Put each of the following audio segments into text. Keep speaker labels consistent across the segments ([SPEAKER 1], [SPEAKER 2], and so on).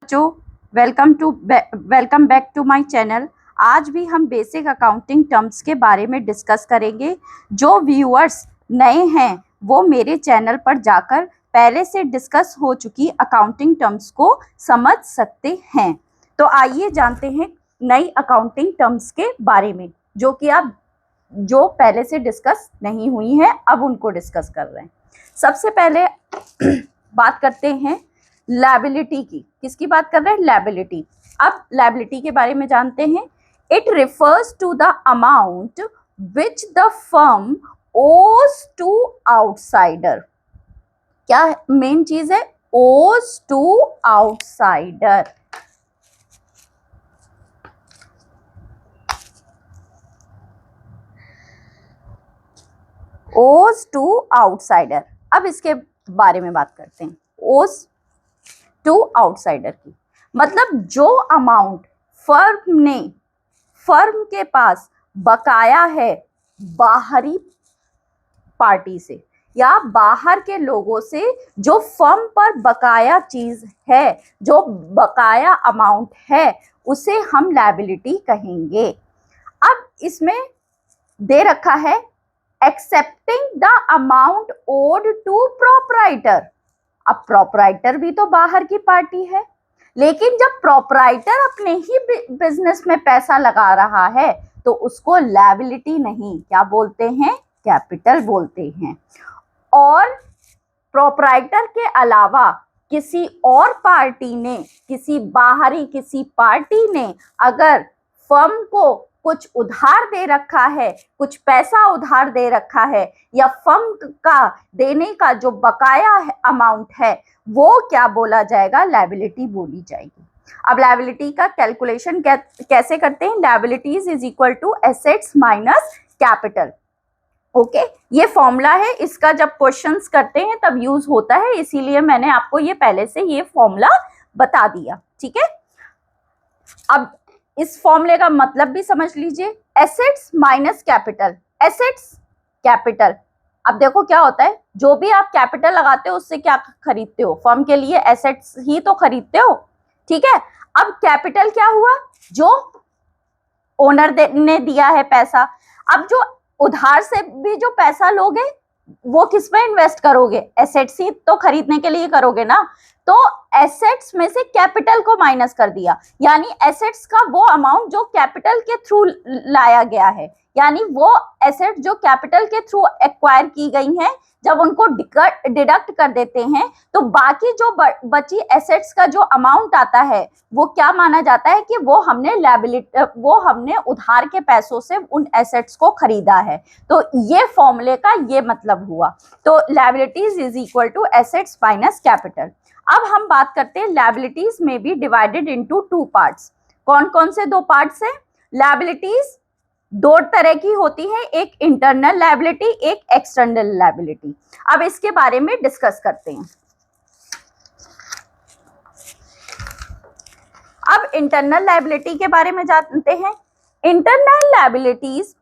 [SPEAKER 1] बच्चों, welcome back to my channel. आज भी हम बेसिक अकाउंटिंग टर्म्स के बारे में डिस्कस करेंगे। जो व्यूअर्स नए हैं वो मेरे चैनल पर जाकर पहले से डिस्कस हो चुकी अकाउंटिंग टर्म्स को समझ सकते हैं। तो आइए जानते हैं नई अकाउंटिंग टर्म्स के बारे में, जो पहले से डिस्कस नहीं हुई हैं, अब उनको डिस्कस कर रहे हैं। सबसे पहले बात करते हैं लायबिलिटी की। किसकी बात कर रहे हैं? लायबिलिटी। अब लायबिलिटी के बारे में जानते हैं। It refers to the amount which the firm owes to outsider. क्या मेन चीज है? Owes to outsider. Owes to outsider. अब इसके बारे में बात करते हैं। ओज टू आउटसाइडर की मतलब जो अमाउंट फर्म के पास बकाया है बाहरी पार्टी से या बाहर के लोगों से, जो फर्म पर बकाया चीज है, जो बकाया अमाउंट है, उसे हम लायबिलिटी कहेंगे। अब इसमें दे रखा है excepting the amount owed to proprietor. अब प्रोपराइटर भी तो बाहर की पार्टी है, लेकिन जब प्रोपराइटर अपने ही बिजनेस में पैसा लगा रहा है तो उसको लायबिलिटी नहीं, क्या बोलते हैं? कैपिटल बोलते हैं। और प्रोपराइटर के अलावा किसी और पार्टी ने, किसी पार्टी ने अगर फर्म को कुछ उधार दे रखा है, कुछ पैसा उधार दे रखा है, या फर्म का देने का जो बकाया अमाउंट है, वो क्या बोला जाएगा? लायबिलिटी बोली जाएगी। अब लायबिलिटी का कैलकुलेशन कैसे करते हैं? Liabilities is equal to assets minus capital. Okay, ये फॉर्मूला है। इसका जब क्वेश्चंस करते हैं तब यूज होता है, इसीलिए मैंने आपको ये पहले से ये फॉर्मूला बता दिया। ठीक है, अब इस फॉर्मूले का मतलब भी समझ लीजिए। Assets minus capital. Assets capital. अब देखो क्या होता है, जो भी आप कैपिटल लगाते हो उससे क्या खरीदते हो? फर्म के लिए एसेट्स ही तो खरीदते हो। ठीक है, अब कैपिटल क्या हुआ? जो ओनर ने दिया है पैसा। अब जो उधार से भी जो पैसा लोगे वो किस में इन्वेस्ट करोगे? एसेट्स ही तो खरीदने के लिए करोगे ना। तो एसेट्स में से कैपिटल को माइनस कर दिया, यानी एसेट्स का वो अमाउंट जो कैपिटल के थ्रू लाया गया है, यानी वो एसेट जो कैपिटल के थ्रू एक्वायर की गई हैं, जब उनको डिडक्ट कर देते हैं तो बाकी जो बची एसेट्स का जो अमाउंट आता है वो क्या माना जाता है कि वो हमने उधार के पैसों से उन एसेट्स को खरीदा है। तो ये फॉर्मूले का ये मतलब हुआ। तो liabilities is equal to assets minus capital. अब हम बात करते हैं लायबिलिटीज में be divided into two parts. कौन कौन से दो पार्ट्स हैं? लायबिलिटीज दो तरह की होती है, एक इंटरनल लायबिलिटी, एक एक्सटर्नल लायबिलिटी। अब इसके बारे में डिस्कस करते हैं। अब इंटरनल लायबिलिटी के बारे में जानते हैं। इंटरनल लायबिलिटीज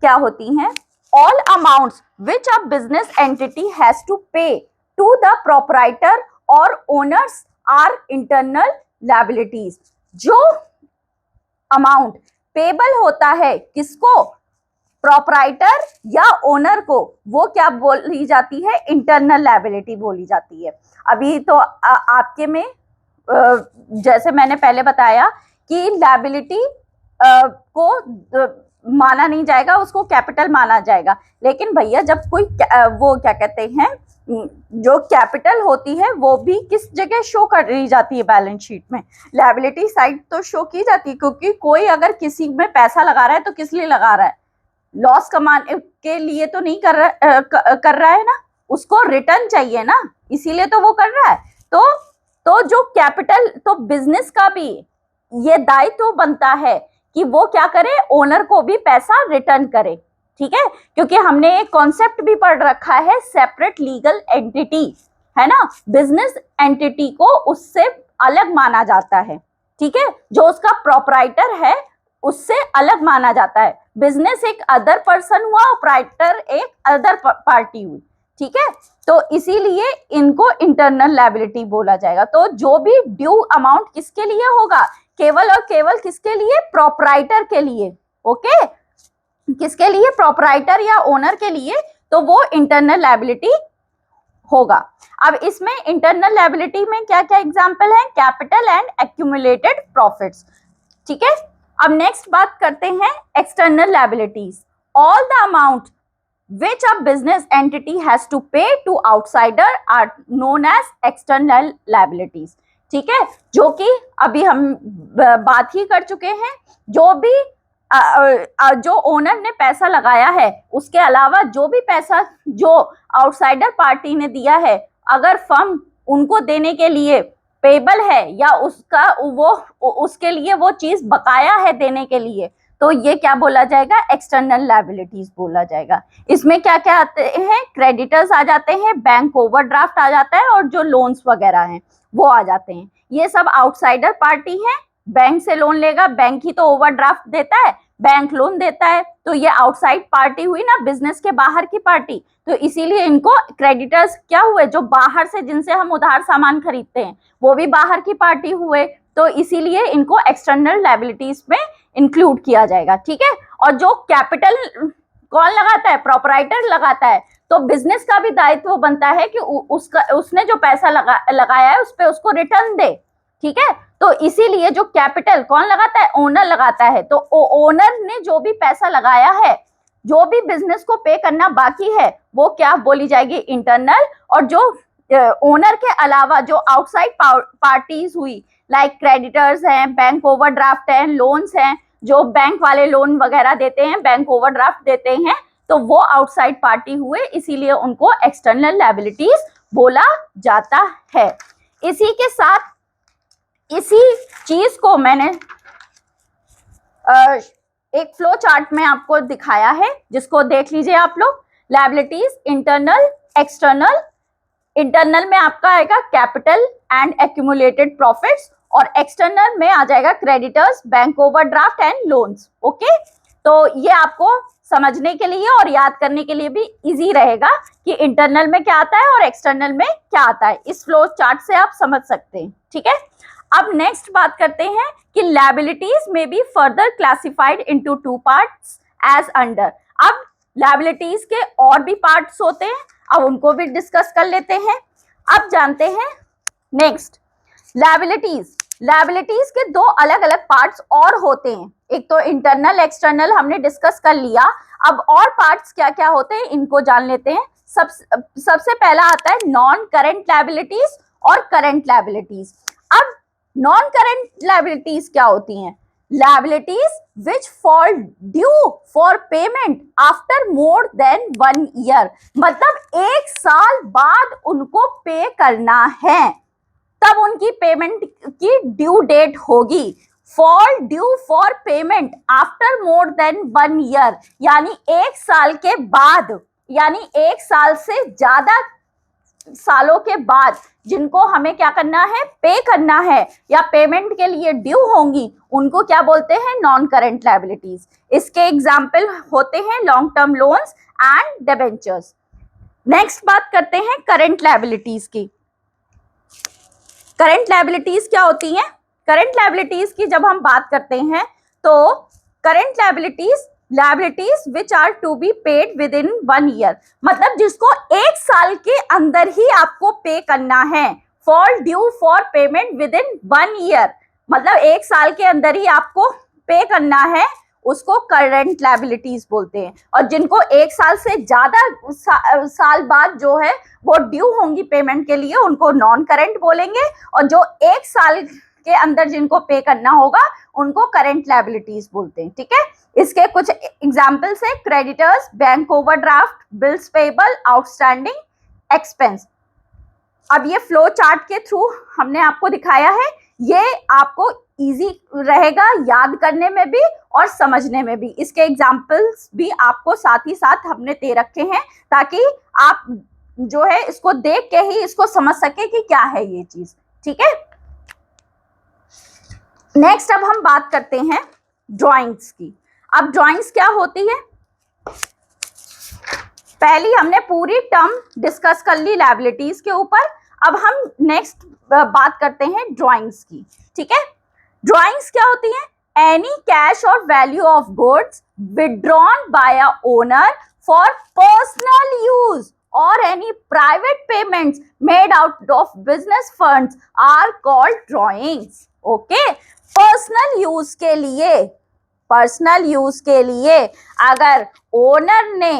[SPEAKER 1] क्या होती हैं? All amounts which a business entity has to pay to the proprietor और ओनर्स आर इंटरनल लायबिलिटीज। जो अमाउंट पेबल होता है किसको? प्रोपराइटर या ओनर को, वो क्या बोली जाती है? इंटरनल लायबिलिटी बोली जाती है। अभी तो आपके में जैसे मैंने पहले बताया कि लायबिलिटी को माना नहीं जाएगा, उसको कैपिटल माना जाएगा। लेकिन भैया जब कोई वो क्या कहते हैं, जो कैपिटल होती है वो भी किस जगह शो करी जाती है? बैलेंस शीट में। लायबिलिटी साइड तो शो की जाती है, क्योंकि कोई अगर किसी में पैसा लगा रहा है तो किस लिए लगा रहा है? लॉस कमाने के लिए तो नहीं कर रहा है ना, उसको रिटर्न चाहिए ना, इसीलिए तो वो कर रहा है। तो जो कैपिटल, तो बिजनेस का भी ये दायित्व बनता है कि वो क्या करे? ओनर को भी पैसा रिटर्न करे। ठीक है, क्योंकि हमने एक कॉन्सेप्ट भी पढ़ रखा है, सेपरेट लीगल एंटिटी, है ना। बिजनेस एंटिटी को उससे अलग माना जाता है। ठीक है, जो उसका प्रोपराइटर है उससे अलग माना जाता है। बिजनेस एक अदर पर्सन हुआ, ऑपरेटर एक अदर पार्टी हुई। ठीक है, तो इसीलिए इनको इंटरनल लायबिलिटी बोला जाएगा। तो जो भी ड्यू अमाउंट किसके लिए होगा, केवल और केवल किसके लिए, प्रोपराइटर के लिए। ओके, किसके लिए, प्रोपराइटर या ओनर के लिए, तो वो इंटरनल लायबिलिटी होगा। अब इसमें इंटरनल लायबिलिटी में क्या क्या एग्जांपल है, कैपिटल एंड एक्यूमुलेटेड प्रॉफिट्स। ठीक है, अब नेक्स्ट बात करते हैं external liabilities. All the amount which a business entity has to pay to outsider are known as external liabilities। ठीक है, जो कि अभी हम बात ही कर चुके हैं, जो भी जो ओनर ने पैसा लगाया है उसके अलावा जो भी पैसा जो आउटसाइडर पार्टी ने दिया है, अगर फर्म उनको देने के लिए पेबल है या उसका वो उसके लिए वो चीज बकाया है देने के लिए, तो ये क्या बोला जाएगा, एक्सटर्नल लायबिलिटीज बोला जाएगा। इसमें क्या क्या आते हैं, क्रेडिटर्स आ जाते हैं, बैंक ओवरड्राफ्ट आ जाता है, और जो लोन्स वगैरह हैं वो आ जाते हैं। ये सब आउटसाइडर पार्टी है, बैंक से लोन लेगा, बैंक ही तो ओवरड्राफ्ट देता है, बैंक लोन देता है, तो ये आउटसाइड पार्टी हुई ना, बिजनेस के बाहर की पार्टी। तो इसीलिए इनको क्रेडिटर्स क्या हुए, जो बाहर से जिनसे हम उधार सामान खरीदते हैं वो भी बाहर की पार्टी हुए, तो इसीलिए इनको एक्सटर्नल लायबिलिटीज में इंक्लूड किया जाएगा। ठीक है, और जो कैपिटल कौन लगाता है, प्रोपराइटर लगाता है, तो बिजनेस का भी दायित्व बनता है कि उसने जो पैसा लगाया है उस पे उसको रिटर्न दे। ठीक है, तो इसीलिए जो कैपिटल कौन लगाता है, ओनर लगाता है। तो ओनर ने जो भी पैसा लगाया है, जो भी बिजनेस को पे करना बाकी है, वो क्या बोली जाएगी, इंटरनल। और जो ओनर के अलावा जो आउटसाइड पार्टीज हुई, लाइक क्रेडिटर्स हैं, बैंक ओवरड्राफ्ट हैं, लोन्स हैं, जो बैंक वाले लोन वगैरह देते हैं, बैंक ओवरड्राफ्ट देते हैं, तो वो आउटसाइड पार्टी हुए, इसीलिए उनको एक्सटर्नल लायबिलिटीज बोला जाता है। इसी के साथ इसी चीज को मैंने एक फ्लो चार्ट में आपको दिखाया है, जिसको देख लीजिए आप लोग। Liabilities internal, external. इंटरनल में आपका आएगा कैपिटल एंड एक्यूमुलेटेड प्रॉफिट्स, और एक्सटर्नल में आ जाएगा creditors, bank overdraft and loans. Okay, तो ये आपको समझने के लिए और याद करने के लिए भी इजी रहेगा कि इंटरनल में क्या आता है और एक्सटर्नल में क्या आता है। इस फ्लो चार्ट से आप समझ सकते हैं। ठीक है, अब नेक्स्ट बात करते हैं कि लायबिलिटीज में be further classified into two parts as under. अब लायबिलिटीज के और भी पार्ट्स होते हैं, अब उनको भी डिस्कस कर लेते हैं। अब जानते हैं नेक्स्ट, लायबिलिटीज के दो अलग अलग पार्ट्स और होते हैं। एक तो इंटरनल, एक्सटर्नल हमने डिस्कस कर लिया। अब और पार्ट्स क्या क्या होते हैं इनको जान लेते हैं। सबसे पहला आता है नॉन करेंट लायबिलिटीज और करंट लायबिलिटीज। अब नॉन करेंट लायबिलिटीज क्या होती हैं, liabilities which fall due for payment after more than 1 year। मतलब 1 साल बाद उनको पे करना है, तब उनकी पेमेंट की ड्यू डेट होगी। Fall due for payment after more than 1 year, यानी 1 साल के बाद, यानी 1 साल से ज्यादा सालों के बाद जिनको हमें क्या करना है, पे करना है या पेमेंट के लिए ड्यू होंगी, उनको क्या बोलते हैं, नॉन करेंट लायबिलिटीज। इसके एग्जाम्पल होते हैं long term loans and debentures. Next बात करते हैं करंट लायबिलिटीज की। करंट लायबिलिटीज क्या होती हैं, करंट लायबिलिटीज की जब हम बात करते हैं तो current liabilities which are to be paid within 1 year, मतलब जिसको 1 साल के अंदर ही आपको पे करना है। Fall due for payment with in 1 year, मतलब 1 साल के अंदर ही आपको पे करना है, उसको करंट लायबिलिटीज बोलते हैं। और जिनको 1 साल से ज्यादा साल बाद जो है वो ड्यू होंगी पेमेंट के लिए, उनको नॉन करंट बोलेंगे। और जो 1 साल के अंदर जिनको पे करना होगा उनको करंट लायबिलिटीज बोलते हैं। ठीक है, इसके कुछ एग्जांपल्स है, creditors, bank overdraft, bills payable, outstanding expense. अब ये फ्लो चार्ट के थ्रू हमने आपको दिखाया है, ये आपको इजी रहेगा याद करने में भी और समझने में भी। इसके एग्जांपल्स भी आपको साथ ही साथ हमने दे रखे हैं, ताकि आप जो है इसको देख के ही इसको समझ सके कि क्या है ये चीज। ठीक है, नेक्स्ट अब हम बात करते हैं ड्राइंग्स की। अब ड्राइंग्स क्या होती है, पहली हमने पूरी टर्म डिस्कस कर ली लायबिलिटीज के ऊपर। अब हम नेक्स्ट बात करते हैं ड्राइंग्स की। ठीक है, ड्राइंग्स क्या होती है? एनी कैश और value of goods withdrawn bye a owner for personal use or any private payments made out of business funds are called drawings. Okay, personal use के लिए, पर्सनल यूज के लिए अगर ओनर ने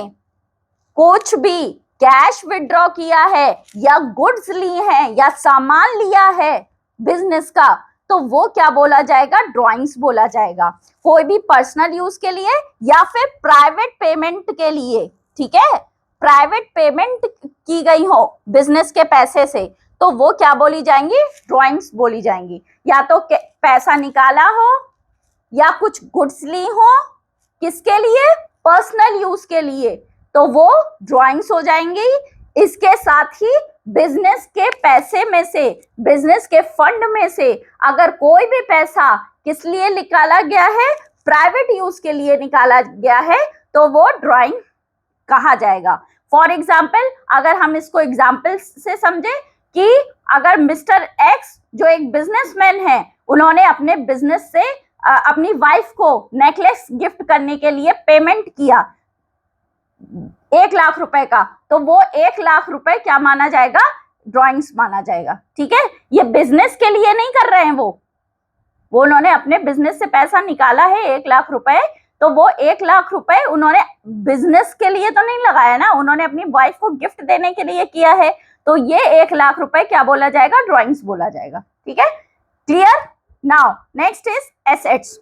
[SPEAKER 1] कुछ भी कैश विड्रॉ किया है या गुड्स ली हैं या सामान लिया है बिजनेस का, तो वो क्या बोला जाएगा? ड्राइंग्स बोला जाएगा। कोई भी पर्सनल यूज के लिए या फिर प्राइवेट पेमेंट के लिए, ठीक है, प्राइवेट पेमेंट की गई हो बिजनेस के पैसे से, तो वो क्या बोली जाएंगी? ड्राइंग्स बोली जाएंगी। या तो पैसा निकाला हो या कुछ गुड्स ली हो, किसके लिए? पर्सनल यूज के लिए, तो वो ड्राइंग्स हो जाएंगी। इसके साथ ही बिजनेस के पैसे में से, बिजनेस के फंड में से अगर कोई भी पैसा किस लिए निकाला गया है? प्राइवेट यूज के लिए निकाला गया है, तो वो ड्राइंग कहा जाएगा। फॉर एग्जाम्पल, अगर हम इसको एग्जाम्पल से समझे कि अगर मिस्टर एक्स जो एक बिजनेसमैन है, उन्होंने अपने बिजनेस से अपनी वाइफ को नेकलेस गिफ्ट करने के लिए पेमेंट किया 1 लाख रुपए का, तो वो 1 लाख रुपए क्या माना जाएगा? ड्राइंग्स माना जाएगा। ठीक है, ये बिजनेस के लिए नहीं कर रहे हैं, वो उन्होंने अपने बिजनेस से पैसा निकाला है 1 लाख रुपए, तो वो 1 लाख रुपए उन्होंने बिजनेस के लिए तो नहीं लगाया ना, उन्होंने अपनी वाइफ को गिफ्ट देने के लिए किया है, तो ये 1 लाख रुपए क्या बोला जाएगा? ड्राइंग्स बोला जाएगा। ठीक है, clear? Now next is assets.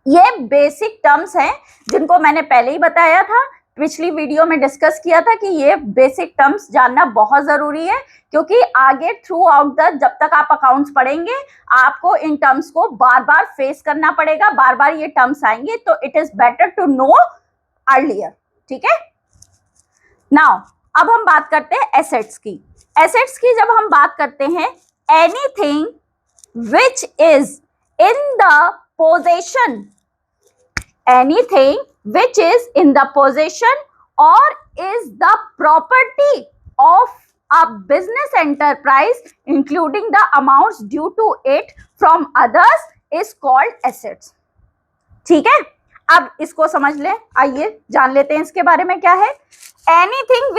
[SPEAKER 1] ये बेसिक टर्म्स हैं जिनको मैंने पहले ही बताया था, पिछली वीडियो में डिस्कस किया था कि ये बेसिक टर्म्स जानना बहुत जरूरी है, क्योंकि आगे थ्रू आउट द, जब तक आप अकाउंट्स पढ़ेंगे, आपको इन टर्म्स को बार बार फेस करना पड़ेगा, बार बार ये टर्म्स आएंगे, तो it is better to know earlier. ठीक है, नाउ अब हम बात करते हैं एसेट्स की। एसेट्स की जब हम बात करते हैं, anything which is in the possession, anything which is in the possession or is the property of a business enterprise including the amounts due to it from others is called assets. ठीक है, अब इसको समझ लें, आइए जान लेते हैं इसके बारे में क्या है। anything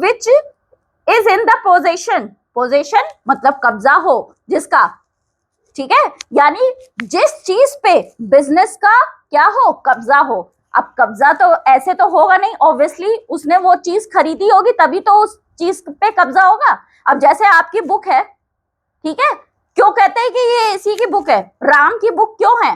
[SPEAKER 1] which is in the possession, possession मतलब कब्जा हो जिसका, ठीक है, यानी जिस चीज पे बिजनेस का क्या हो? कब्जा हो। अब कब्जा तो ऐसे तो होगा नहीं, ऑब्वियसली उसने वो चीज खरीदी होगी तभी तो उस चीज पे कब्जा होगा। अब जैसे आपकी बुक है, ठीक है, क्यों कहते हैं कि ये इसी की बुक है? राम की बुक क्यों है?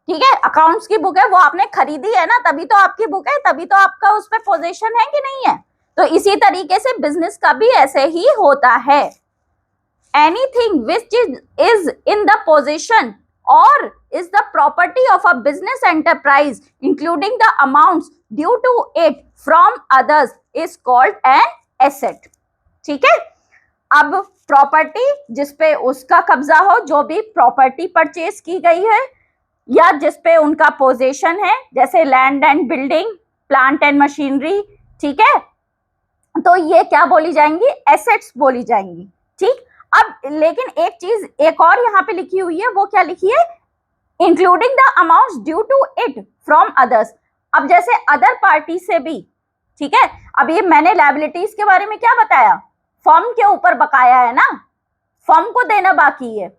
[SPEAKER 1] ठीक है, अकाउंट्स की बुक है, वो आपने खरीदी है ना, तभी तो आपकी बुक है, तभी तो आपका उस पर पोजीशन है कि नहीं है। तो इसी तरीके से बिजनेस का भी ऐसे ही होता है। Anything which is in the possession or is the property of a business enterprise including the amounts due to it from others is called an asset. ठीक है, अब प्रॉपर्टी जिसपे उसका कब्जा हो, जो भी प्रॉपर्टी परचेज की गई है या जिसपे उनका पोजेशन है, जैसे land and building, plant and machinery, ठीक है, तो ये क्या बोली जाएंगी? एसेट्स बोली जाएंगी। ठीक, अब लेकिन एक चीज एक और यहाँ पे लिखी हुई है, वो क्या लिखी है? Including the amounts due to it from others. अब जैसे अदर पार्टी से भी, ठीक है, अब ये मैंने लायबिलिटीज के बारे में क्या बताया? फर्म के ऊपर बकाया है ना, फर्म को देना बाकी है।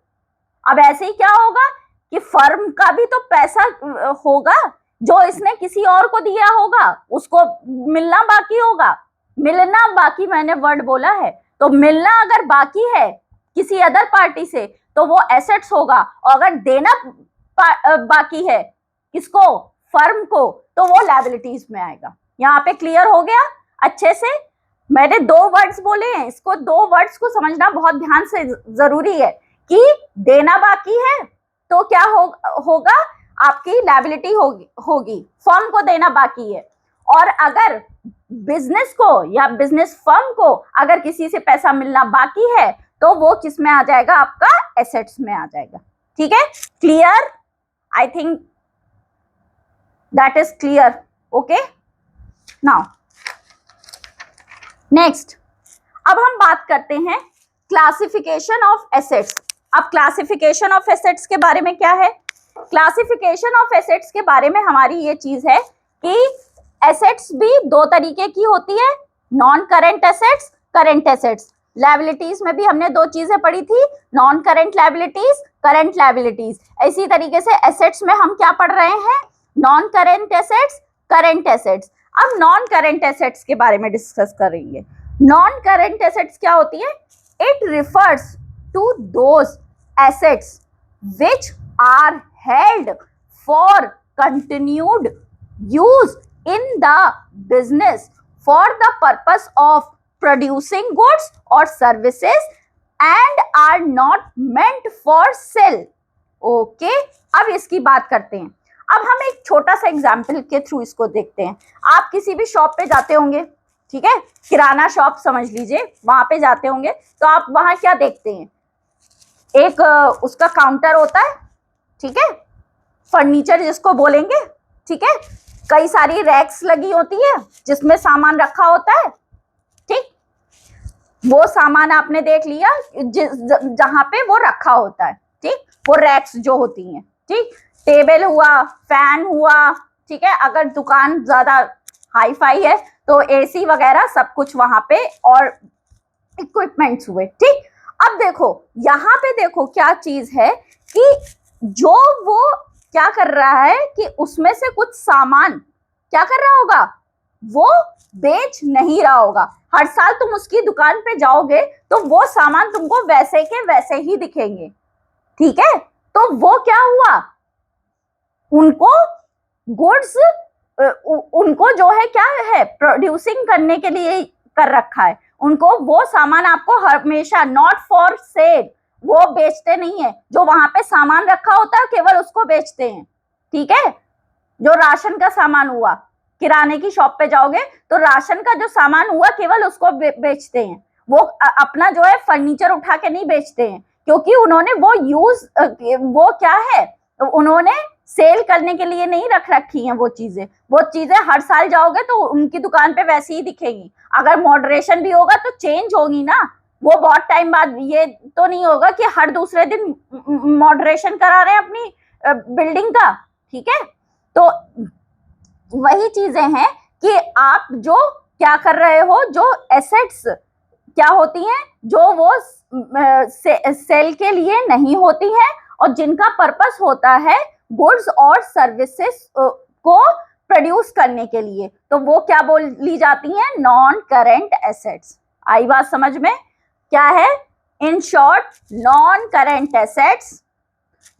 [SPEAKER 1] अब ऐसे ही क्या होगा कि फर्म का भी तो पैसा होगा जो इसने किसी और को दिया होगा, उसको मिलना बाकी होगा। मिलना बाकी मैंने वर्ड बोला है, तो मिलना अगर बाकी है किसी अदर पार्टी से तो वो एसेट्स होगा, और अगर देना बाकी है किसको? फर्म को, तो वो लायबिलिटीज में आएगा। यहाँ पे क्लियर हो गया अच्छे से? मैंने 2 वर्ड्स बोले हैं, इसको 2 वर्ड्स को समझना बहुत ध्यान से जरूरी है कि देना बाकी है तो क्या होगा? आपकी लायबिलिटी होगी, फर्म को देना बाकी है। और अगर बिजनेस को या बिजनेस फर्म को अगर किसी से पैसा मिलना बाकी है तो वो किस में आ जाएगा? आपका एसेट्स में आ जाएगा। ठीक है, clear? I think that is clear. Okay, now next, अब हम बात करते हैं क्लासिफिकेशन ऑफ एसेट्स। अब क्लासिफिकेशन ऑफ एसेट्स के बारे में क्या है? क्लासिफिकेशन ऑफ एसेट्स के बारे में हमारी ये चीज है कि एसेट्स भी दो तरीके की होती है, non current assets, current assets. Liabilities में भी हमने दो चीजें पढ़ी थी, non current liabilities, current liabilities. इसी तरीके से एसेट्स में हम क्या पढ़ रहे हैं? Non current assets, current assets. अब नॉन करेंट एसेट्स के बारे में डिस्कस करेंगे। नॉन करेंट एसेट्स क्या होती है? It refers to those assets which are held for continued use in the business for the purpose of producing goods or services and are not meant for sale. Okay, अब इसकी बात करते हैं। अब हम एक छोटा सा एग्जाम्पल के थ्रू इसको देखते हैं। आप किसी भी शॉप पे जाते होंगे, ठीक है, किराना शॉप समझ लीजिए, वहां पे जाते होंगे तो आप वहां क्या देखते हैं? एक उसका काउंटर होता है, ठीक है, फर्नीचर जिसको बोलेंगे, ठीक है, कई सारी रैक्स लगी होती है जिसमें सामान रखा होता है, ठीक, वो सामान आपने देख लिया जहां पे वो रखा होता है, ठीक, वो रैक्स जो होती हैं, ठीक, टेबल हुआ, फैन हुआ, ठीक है, अगर दुकान ज्यादा हाई फाई है तो एसी वगैरह सब कुछ वहां पे और इक्विपमेंट्स हुए, ठीक। अब देखो यहाँ पे देखो क्या चीज है कि जो वो क्या कर रहा है कि उसमें से कुछ सामान क्या कर रहा होगा? वो बेच नहीं रहा होगा। हर साल तुम उसकी दुकान पे जाओगे तो वो सामान तुमको वैसे के वैसे ही दिखेंगे, ठीक है। तो वो क्या हुआ? उनको गुड्स, उनको जो है क्या है, प्रोड्यूसिंग करने के लिए कर रखा है। उनको वो सामान आपको हमेशा नॉट फॉर सेल, वो बेचते नहीं है। जो वहां पे सामान रखा होता है केवल उसको बेचते हैं, ठीक है। जो राशन का सामान हुआ, किराने की शॉप पे जाओगे तो राशन का जो सामान हुआ केवल उसको बेचते हैं। वो अपना जो है फर्नीचर उठा के नहीं बेचते हैं, क्योंकि उन्होंने वो यूज, वो क्या है, उन्होंने सेल करने के लिए नहीं रख रखी हैं वो चीजें हर साल जाओगे तो उनकी दुकान पे वैसी ही दिखेगी। अगर मॉडरेशन भी होगा तो चेंज होगी ना, वो बहुत टाइम बाद, ये तो नहीं होगा कि हर दूसरे दिन मॉडरेशन करा रहे हैं अपनी बिल्डिंग का, ठीक है। तो वही चीजें हैं कि आप जो क्या कर रहे हो, जो एसेट्स क्या होती हैं, जो वो सेल के लिए नहीं होती है और जिनका पर्पस होता है गुड्स और सर्विसेज को प्रोड्यूस करने के लिए, तो वो क्या बोली जाती हैं? Non current assets. आई बात समझ में? क्या है? In short, non current assets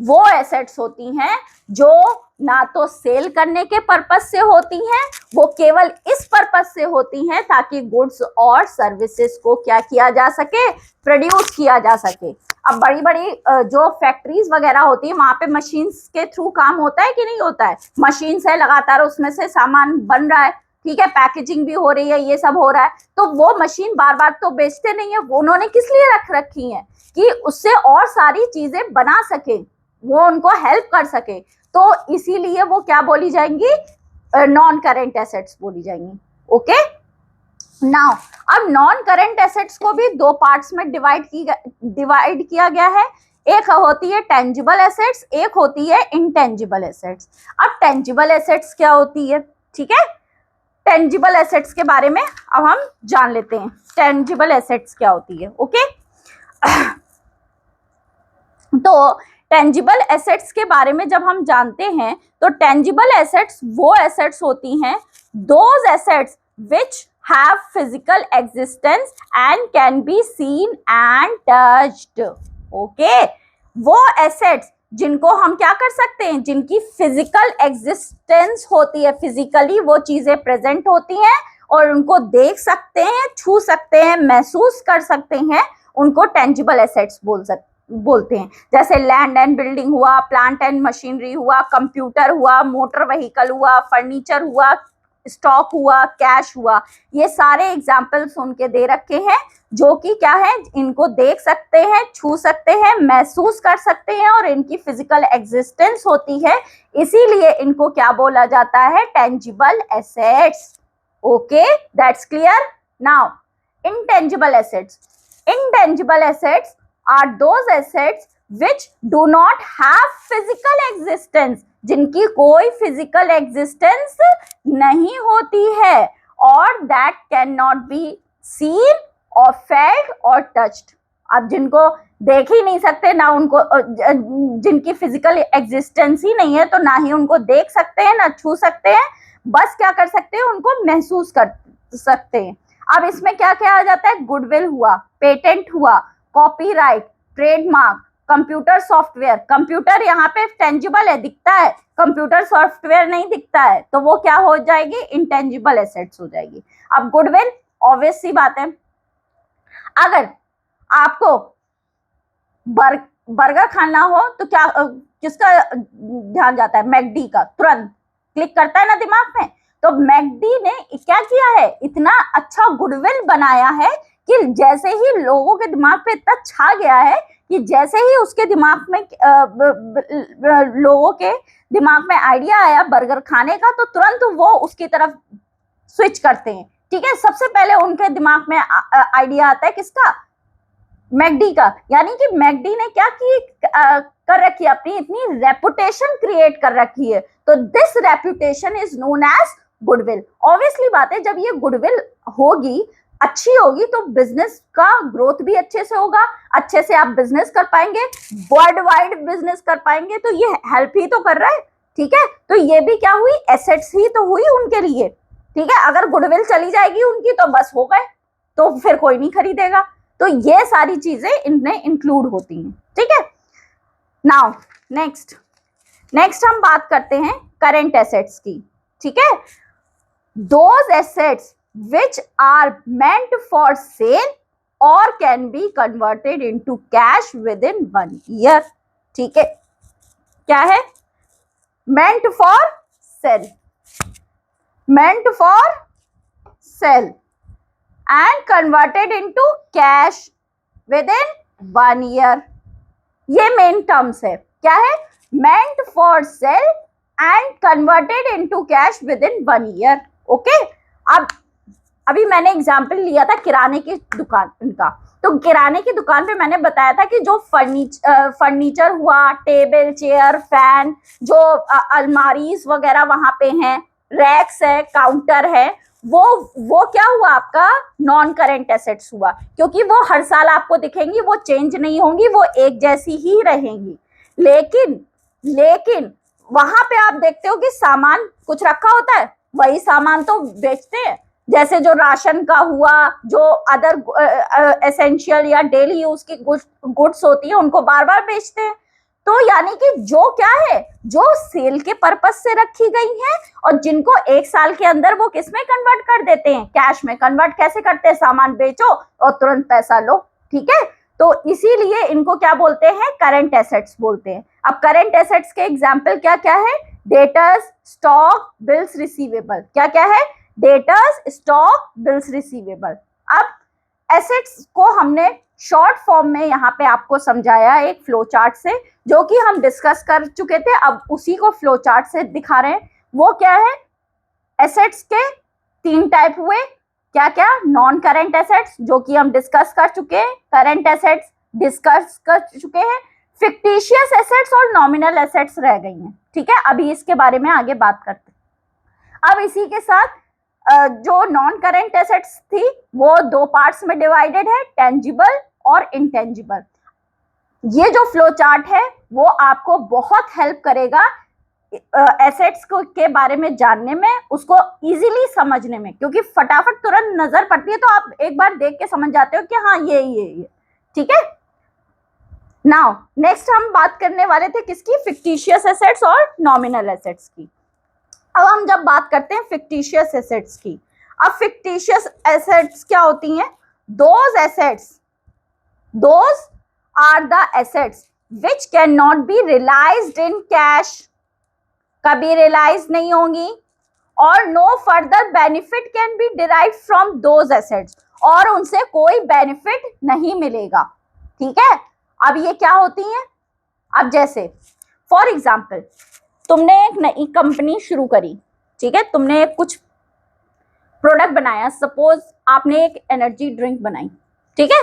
[SPEAKER 1] वो एसेट्स होती हैं जो ना तो सेल करने के पर्पस से होती हैं, वो केवल इस पर्पस से होती हैं ताकि गुड्स और सर्विसेज को क्या किया जा सके, प्रोड्यूस किया जा सके। अब बड़ी बड़ी जो फैक्ट्रीज वगैरह होती है वहां पे मशीन्स के थ्रू काम होता है कि नहीं होता है? मशीन्स है, लगातार उसमें से सामान बन रहा है, ठीक है, पैकेजिंग भी हो रही है, ये सब हो रहा है। तो वो मशीन बार बार तो बेचते नहीं है, वो उन्होंने किस लिए रख रखी है? कि उससे और सारी चीजें बना सके, वो उनको हेल्प कर सके। तो इसीलिए वो क्या बोली जाएंगी? नॉन करेंट एसेट्स बोली जाएंगी। ओके, नाउ अब नॉन करेंट एसेट्स को भी दो पार्ट्स में डिवाइड किया गया है। एक होती है टेंजिबल एसेट्स, एक होती है इनटेंजिबल एसेट्स। अब टेंजिबल एसेट्स क्या होती है, ठीक है, टेंजिबल एसेट्स के बारे में अब हम जान लेते हैं। टेंजिबल एसेट्स क्या होती है? ओके तो टेंजिबल एसेट्स के बारे में जब हम जानते हैं तो टेंजिबल एसेट्स वो एसेट्स होती हैं, those assets which have physical existence and can be seen and touched. Okay, वो assets जिनको हम क्या कर सकते हैं, जिनकी फिजिकल एग्जिस्टेंस होती है, फिजिकली वो चीजें प्रेजेंट होती हैं और उनको देख सकते हैं, छू सकते हैं, महसूस कर सकते हैं, उनको टेंजिबल एसेट्स बोलते हैं। जैसे लैंड एंड बिल्डिंग हुआ, प्लांट एंड मशीनरी हुआ, कंप्यूटर हुआ, मोटर व्हीकल हुआ, फर्नीचर हुआ, स्टॉक हुआ, कैश हुआ, ये सारे एग्जाम्पल्स उनके दे रखे हैं जो कि क्या है, इनको देख सकते हैं, छू सकते हैं, महसूस कर सकते हैं और इनकी फिजिकल एग्जिस्टेंस होती है, इसीलिए इनको क्या बोला जाता है? Tangible assets. Okay, that's clear. Now intangible assets. Intangible assets are those assets which do not have physical existence, जिनकी कोई physical existence नहीं होती है, और that cannot be seen or felt or touched. अब जिनको देख ही नहीं सकते, ना उनको, जिनकी फिजिकल एग्जिस्टेंस ही नहीं है, तो ना ही उनको देख सकते हैं, ना छू सकते हैं, बस क्या कर सकते हैं, उनको महसूस कर सकते हैं. अब इसमें क्या क्या आ जाता है? गुडविल हुआ, पेटेंट हुआ, copyright, trademark, computer software. Computer यहाँ पे टेंजिबल है, दिखता है, कंप्यूटर सॉफ्टवेयर नहीं दिखता है, तो वो क्या हो जाएगी? इंटेंजिबल एसेट्स हो जाएगी. अब गुडविल ऑब्वियस सी बात है, अगर आपको बर्गर खाना हो तो क्या किसका ध्यान जाता है? मैकडी का, तुरंत क्लिक करता है ना दिमाग में. तो मैकडी ने क्या किया है? इतना अच्छा गुडविल बनाया है कि जैसे ही लोगों के दिमाग पे इतना छा गया है कि जैसे ही उसके दिमाग में लोगों के दिमाग में आइडिया आया बर्गर खाने का, तो तुरंत वो उसकी तरफ स्विच करते हैं. ठीक है, सबसे पहले उनके दिमाग में आइडिया आता है किसका? मैकडी का. यानी कि मैकडी ने क्या की कर रखी है? अपनी इतनी रेपुटेशन क्रिएट कर रखी है. तो this reputation is known as goodwill. Obviously बात है, जब ये गुडविल होगी, अच्छी होगी, तो बिजनेस का ग्रोथ भी अच्छे से होगा, अच्छे से आप बिजनेस कर पाएंगे, वर्ल्ड वाइड बिजनेस कर पाएंगे. तो ये हेल्प ही तो कर रहा है. ठीक है, तो ये भी क्या हुई? एसेट्स ही तो हुई उनके लिए. ठीक है, अगर गुडविल चली जाएगी उनकी तो बस हो गए, तो फिर कोई नहीं खरीदेगा. तो ये सारी चीजें इनमें इंक्लूड होती हैं. ठीक है, नाउ नेक्स्ट हम बात करते हैं करंट एसेट्स की. ठीक है, those assets which are meant for sale or can be converted into cash within 1 year. ठीक है, क्या है? meant for sell and converted into cash within 1 year. ये मेन टर्म्स है. क्या है? meant for sell and converted into cash within 1 year. Okay, अब अभी मैंने एग्जाम्पल लिया था किराने की दुकान का. तो किराने की दुकान पे मैंने बताया था कि जो फर्नीचर हुआ, टेबल, चेयर, फैन, जो अलमारीज वगैरह वहां पे हैं, रैक्स है, काउंटर है, वो क्या हुआ? आपका नॉन करेंट एसेट्स हुआ, क्योंकि वो हर साल आपको दिखेंगी, वो चेंज नहीं होंगी, वो एक जैसी ही रहेंगी. लेकिन वहां पे आप देखते हो कि सामान कुछ रखा होता है, वही सामान तो बेचते हैं. जैसे जो राशन का हुआ, जो अदर एसेंशियल या डेली यूज की गुड्स होती है, उनको बार बार बेचते हैं. तो यानी कि जो क्या है, जो सेल के पर्पस से रखी गई है, और जिनको एक साल के अंदर वो किस में कन्वर्ट कर देते हैं? कैश में. कन्वर्ट कैसे करते हैं? सामान बेचो और तुरंत पैसा लो. ठीक है, तो इसीलिए इनको क्या बोलते हैं? करंट एसेट्स बोलते हैं. अब करंट एसेट्स के एग्जाम्पल क्या क्या है? Debtors, stock, bills receivable. क्या क्या है? Debtors, stock, bills receivable. अब एसेट्स को हमने शॉर्ट फॉर्म में यहाँ पे आपको समझाया एक फ्लो चार्ट से, जो कि हम डिस्कस कर चुके थे. अब उसी को फ्लो चार्ट से दिखा रहे हैं. वो क्या है? एसेट्स के 3 टाइप हुए. क्या क्या? नॉन करेंट एसेट्स, जो कि हम डिस्कस कर चुके हैं. करंट एसेट्स डिस्कस कर चुके हैं. फिक्टिशियस एसेट्स और नॉमिनल एसेट्स रह गई हैं. ठीक है, अभी इसके बारे में आगे बात करते हैं. अब इसी के साथ जो नॉन करेंट एसेट्स थी वो 2 पार्ट्स में डिवाइडेड है, टेंजिबल और इंटेंजिबल. ये जो फ्लो चार्ट है वो आपको बहुत हेल्प करेगा एसेट्स के बारे में जानने में, उसको इजीली समझने में, क्योंकि फटाफट तुरंत नजर पड़ती है, तो आप एक बार देख के समझ जाते हो कि हाँ ये. ठीक है, नाउ नेक्स्ट हम बात करने वाले थे किसकी? फिक्टिशियस एसेट्स और नॉमिनल एसेट्स की. अब हम जब बात करते हैं फिक्टिशियस एसेट्स की, अब फिक्टिशियस एसेट्स क्या होती हैं? Those are the assets which can not be realized in cash. कभी रियलाइज नहीं होंगी, और no further benefit can be derive from those assets, और उनसे कोई बेनिफिट नहीं मिलेगा. ठीक है, अब ये क्या होती हैं? अब जैसे फॉर एग्जाम्पल, तुमने एक नई कंपनी शुरू करी. ठीक है, तुमने कुछ प्रोडक्ट बनाया, सपोज आपने एक एनर्जी ड्रिंक बनाई, ठीक है,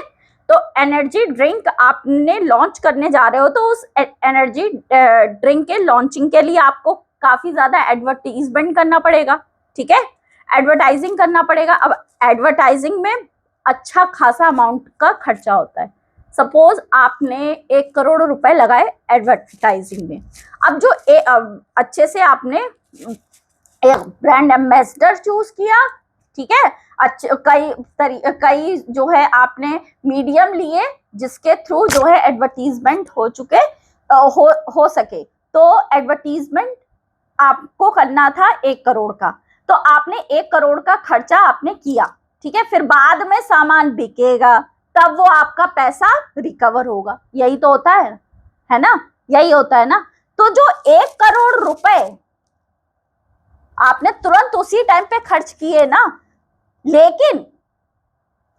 [SPEAKER 1] तो एनर्जी ड्रिंक आपने लॉन्च करने जा रहे हो, तो उस एनर्जी ड्रिंक के लॉन्चिंग के लिए आपको काफी ज्यादा एडवर्टीजमेंट करना पड़ेगा, ठीक है, एडवर्टाइजिंग करना पड़ेगा। अब एडवर्टाइजिंग में अच्छा खासा अमाउंट का खर्चा होता है। सपोज आपने 1 करोड़ रुपए लगाए एडवर्टाइजिंग में। अब जो अच्छे से आपने एक ब्रांड एम्बेसडर चूज किया, ठीक है, कई जो है आपने मीडियम लिए जिसके थ्रू जो है एडवर्टीजमेंट हो सके। तो एडवर्टीजमेंट आपको करना था 1 करोड़ का, तो आपने 1 करोड़ का खर्चा आपने किया, ठीक है, फिर बाद में सामान बिकेगा, तब वो आपका पैसा रिकवर होगा। यही तो होता है ना, यही होता है ना। तो जो 1 करोड़ रुपए आपने तुरंत उसी टाइम पे खर्च किए ना, लेकिन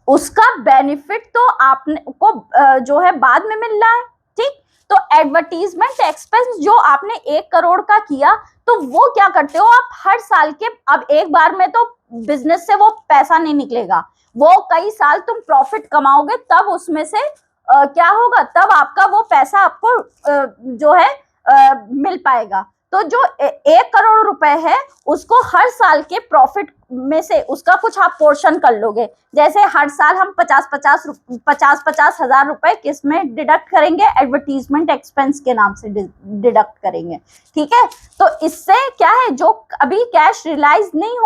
[SPEAKER 1] उसका बेनिफिट तो आपने को जो है बाद में मिल रहा है, ठीक। तो एडवर्टीजमेंट एक्सपेंस जो आपने 1 करोड़ का किया, तो वो क्या करते हो आप हर साल के, अब एक बार में तो बिजनेस से वो पैसा नहीं निकलेगा, वो कई साल तुम प्रॉफिट कमाओगे, तब उसमें से क्या होगा, तब आपका वो पैसा आपको जो है मिल पाएगा। तो जो 1 करोड़ रुपए है उसको हर साल के प्रॉफिट में से उसका कुछ आप पोर्शन कर लोगे। जैसे हर साल हम 50 हजार रुपए किस में डिडक्ट करेंगे, एडवर्टीजमेंट एक्सपेंस के नाम से डिडक्ट करेंगे, ठीक है। तो इससे क्या है, जो अभी कैश रियलाइज नहीं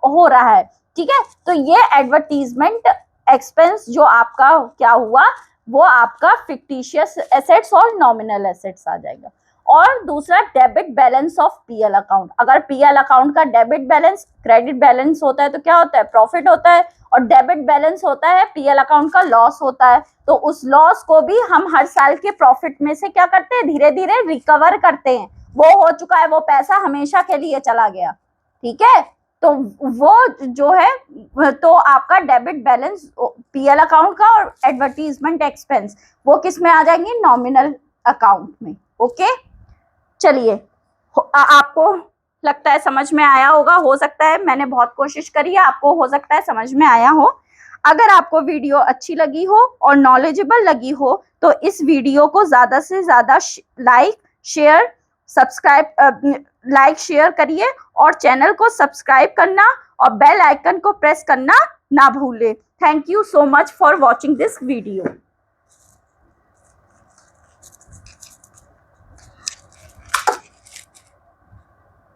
[SPEAKER 1] हो रहा है, ठीक है, तो ये एडवर्टीजमेंट एक्सपेंस जो आपका क्या हुआ, वो आपका फिक्टिशियस एसेट्स और नॉमिनल एसेट्स आ जाएगा। और दूसरा debit balance of PL account. अगर पीएल अकाउंट का डेबिट बैलेंस क्रेडिट बैलेंस होता है तो क्या होता है, प्रॉफिट होता है, और डेबिट बैलेंस होता है पीएल अकाउंट का लॉस होता है। तो उस लॉस को भी हम हर साल के प्रॉफिट में से क्या करते हैं, धीरे धीरे रिकवर करते हैं। वो हो चुका है, वो पैसा हमेशा के लिए चला गया, ठीक है। तो वो जो है, तो आपका डेबिट बैलेंस पीएल अकाउंट का और एडवर्टीजमेंट एक्सपेंस वो किस में आ जाएंगे, नॉमिनल अकाउंट में। ओके, चलिए, आपको लगता है समझ में आया होगा, हो सकता है मैंने बहुत कोशिश करी है, आपको हो सकता है समझ में आया हो। अगर आपको वीडियो अच्छी लगी हो और नॉलेजेबल लगी हो तो इस वीडियो को ज्यादा से ज्यादा लाइक शेयर करिए और चैनल को सब्सक्राइब करना और बेल आइकन को प्रेस करना ना भूलें। Thank you so much for watching this video.